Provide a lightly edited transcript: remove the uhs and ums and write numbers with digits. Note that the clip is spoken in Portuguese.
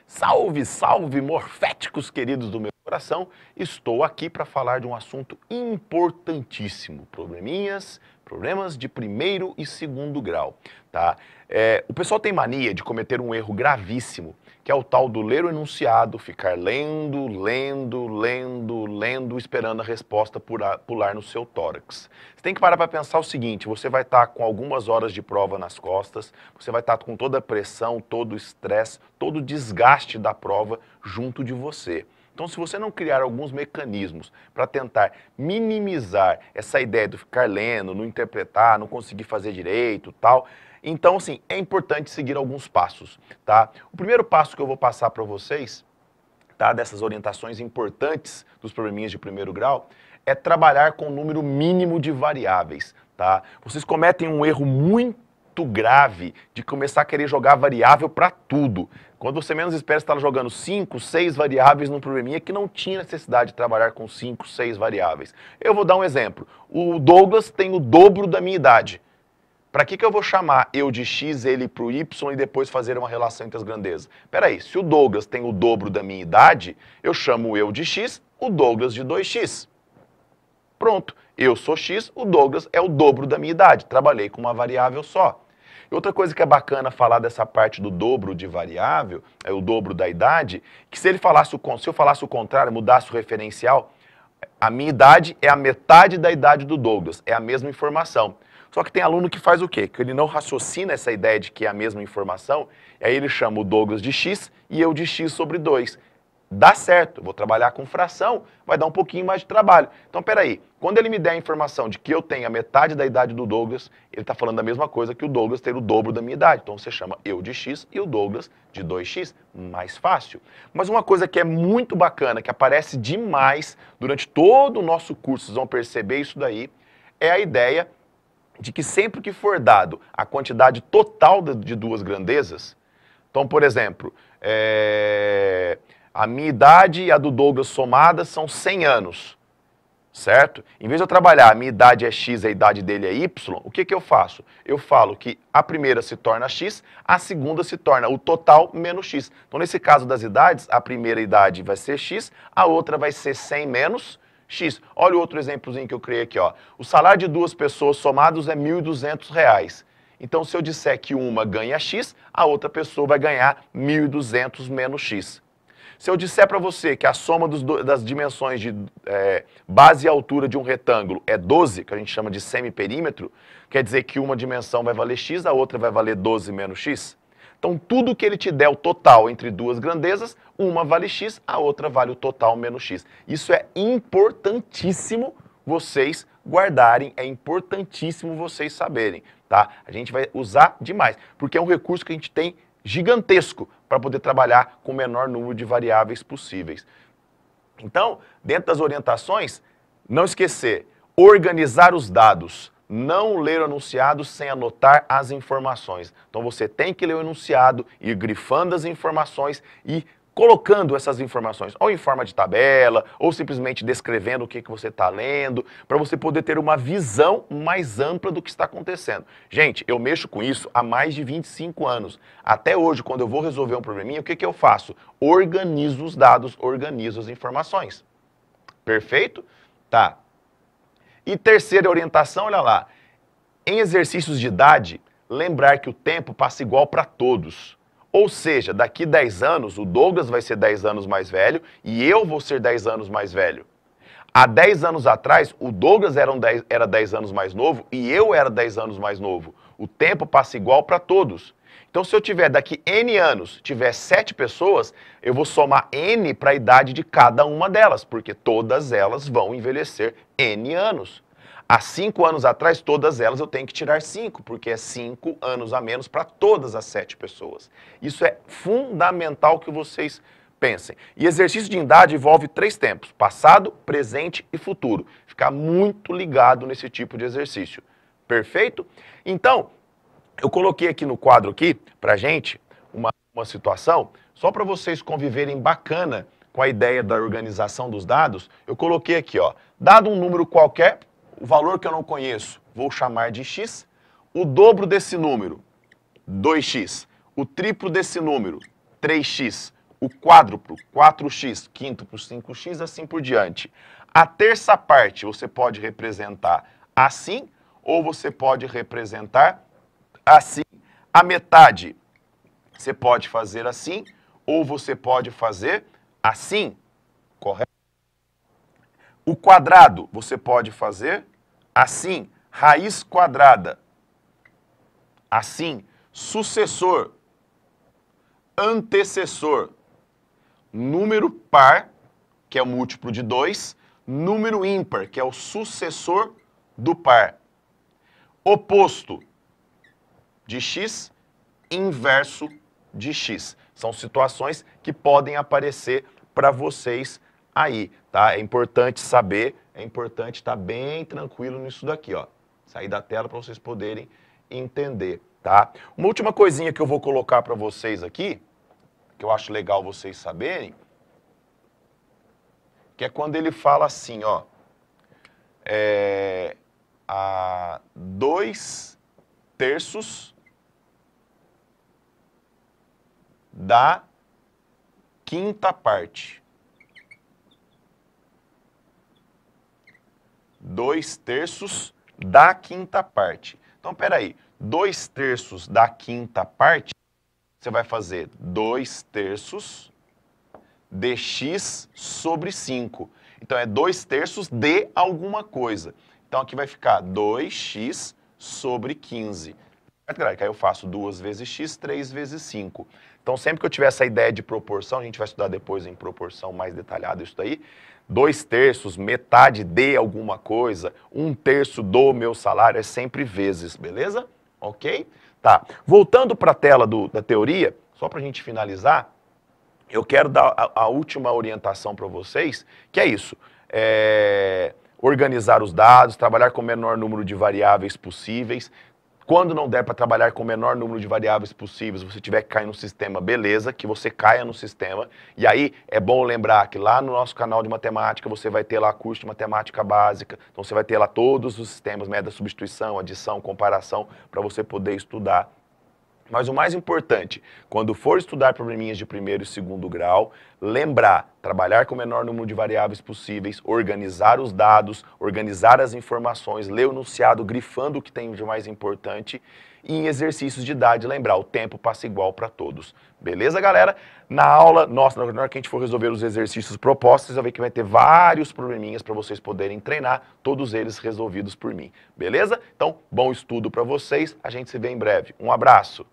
Salve, salve, morféticos queridos do meu coração! Estou aqui para falar de um assunto importantíssimo, problemas de primeiro e segundo grau, tá? O pessoal tem mania de cometer um erro gravíssimo, que é o tal do ler o enunciado, ficar lendo, esperando a resposta pular no seu tórax. Você tem que parar para pensar o seguinte: você vai estar com algumas horas de prova nas costas, você vai estar com toda a pressão, todo o estresse, todo o desgaste da prova junto de você. Então, se você não criar alguns mecanismos para tentar minimizar essa ideia de ficar lendo, não interpretar, não conseguir fazer direito, tal, então, assim, é importante seguir alguns passos, tá? O primeiro passo que eu vou passar para vocês, tá, dessas orientações importantes dos probleminhas de primeiro grau, é trabalhar com o número mínimo de variáveis, tá? Vocês cometem um erro muito grave de começar a querer jogar variável para tudo. Quando você menos espera, você está jogando 5, 6 variáveis num probleminha que não tinha necessidade de trabalhar com 5, 6 variáveis. Eu vou dar um exemplo. O Douglas tem o dobro da minha idade. Para que eu vou chamar eu de x, ele para o y e depois fazer uma relação entre as grandezas? Peraí, se o Douglas tem o dobro da minha idade, eu chamo eu de x, o Douglas de 2x. Pronto, eu sou x, o Douglas é o dobro da minha idade. Trabalhei com uma variável só. E outra coisa que é bacana falar dessa parte do dobro de variável, é o dobro da idade, que se eu falasse o contrário, mudasse o referencial, a minha idade é a metade da idade do Douglas, é a mesma informação. Só que tem aluno que faz o quê? Que ele não raciocina essa ideia de que é a mesma informação, e aí ele chama o Douglas de x e eu de x sobre 2. Dá certo, vou trabalhar com fração, vai dar um pouquinho mais de trabalho. Então, peraí, quando ele me der a informação de que eu tenho a metade da idade do Douglas, ele está falando a mesma coisa que o Douglas ter o dobro da minha idade. Então, você chama eu de x e o Douglas de 2x, mais fácil. Mas uma coisa que é muito bacana, que aparece demais durante todo o nosso curso, vocês vão perceber isso daí, é a ideia de que sempre que for dado a quantidade total de duas grandezas, então, por exemplo, a minha idade e a do Douglas somadas são 100 anos, certo? Em vez de eu trabalhar a minha idade é x, a idade dele é y, o que eu faço? Eu falo que a primeira se torna x, a segunda se torna o total menos x. Então, nesse caso das idades, a primeira idade vai ser x, a outra vai ser 100 menos x. Olha o outro exemplozinho que eu criei aqui, ó. O salário de duas pessoas somados é R$ 1.200. Então, se eu disser que uma ganha x, a outra pessoa vai ganhar 1.200 menos x. Se eu disser para você que a soma das dimensões de base e altura de um retângulo é 12, que a gente chama de semiperímetro, quer dizer que uma dimensão vai valer x, a outra vai valer 12 menos x. Então, tudo que ele te der o total entre duas grandezas, uma vale x, a outra vale o total menos x. Isso é importantíssimo vocês guardarem, é importantíssimo vocês saberem, tá? A gente vai usar demais, porque é um recurso que a gente tem gigantesco para poder trabalhar com o menor número de variáveis possíveis. Então, dentro das orientações, não esquecer, organizar os dados. Não ler o enunciado sem anotar as informações. Então você tem que ler o enunciado, ir grifando as informações e colocando essas informações, ou em forma de tabela, ou simplesmente descrevendo o que você está lendo, para você poder ter uma visão mais ampla do que está acontecendo. Gente, eu mexo com isso há mais de 25 anos. Até hoje, quando eu vou resolver um probleminha, o que eu faço? Organizo os dados, organizo as informações. Perfeito? Tá. E terceira orientação, olha lá, em exercícios de idade, lembrar que o tempo passa igual para todos. Ou seja, daqui 10 anos, o Douglas vai ser 10 anos mais velho e eu vou ser 10 anos mais velho. Há 10 anos atrás, o Douglas era 10 anos mais novo e eu era 10 anos mais novo. O tempo passa igual para todos. Então, se eu tiver daqui N anos, tiver 7 pessoas, eu vou somar N para a idade de cada uma delas, porque todas elas vão envelhecer N anos. Há 5 anos atrás, todas elas eu tenho que tirar 5, porque é 5 anos a menos para todas as 7 pessoas. Isso é fundamental que vocês pensem. E exercício de idade envolve 3 tempos, passado, presente e futuro. Ficar muito ligado nesse tipo de exercício. Perfeito? Então, eu coloquei aqui no quadro aqui, pra gente, uma situação, só para vocês conviverem bacana com a ideia da organização dos dados, eu coloquei aqui, ó, dado um número qualquer, o valor que eu não conheço, vou chamar de x, o dobro desse número, 2x, o triplo desse número, 3x, O quádruplo, 4x, quíntuplo, 5x, assim por diante. A terça parte você pode representar assim, ou você pode representar assim. A metade você pode fazer assim, ou você pode fazer assim, correto? O quadrado você pode fazer assim, raiz quadrada, assim, sucessor, antecessor, número par, que é o múltiplo de 2, número ímpar, que é o sucessor do par. Oposto de x, inverso de x. São situações que podem aparecer para vocês aí, tá? É importante saber, é importante estar bem tranquilo nisso daqui, ó. Sair da tela para vocês poderem entender, tá? Uma última coisinha que eu vou colocar para vocês aqui, que eu acho legal vocês saberem, que é quando ele fala assim, ó, a 2/3 da quinta parte. 2/3 da quinta parte. Então, peraí, 2/3 da quinta parte, você vai fazer 2/3 de x sobre 5. Então, é 2/3 de alguma coisa. Então, aqui vai ficar 2x sobre 15. Certo, que aí eu faço 2 vezes x, 3 vezes 5. Então, sempre que eu tiver essa ideia de proporção, a gente vai estudar depois em proporção mais detalhada isso daí, 2/3, metade de alguma coisa, 1/3 do meu salário, é sempre vezes, beleza? Ok? Tá. Voltando para a tela da teoria, só para a gente finalizar, eu quero dar a última orientação para vocês, que é isso. Organizar os dados, trabalhar com o menor número de variáveis possíveis. Quando não der para trabalhar com o menor número de variáveis possíveis, você tiver que cair no sistema, beleza, que você caia no sistema. E aí é bom lembrar que lá no nosso canal de matemática você vai ter lá curso de matemática básica. Então você vai ter lá todos os sistemas, média, substituição, adição, comparação, para você poder estudar. Mas o mais importante, quando for estudar probleminhas de primeiro e segundo grau, lembrar, trabalhar com o menor número de variáveis possíveis, organizar os dados, organizar as informações, ler o enunciado, grifando o que tem de mais importante e em exercícios de idade, lembrar, o tempo passa igual para todos. Beleza, galera? Na aula, nossa, na hora que a gente for resolver os exercícios propostos, vocês vão ver que vai ter vários probleminhas para vocês poderem treinar, todos eles resolvidos por mim. Beleza? Então, bom estudo para vocês, a gente se vê em breve. Um abraço!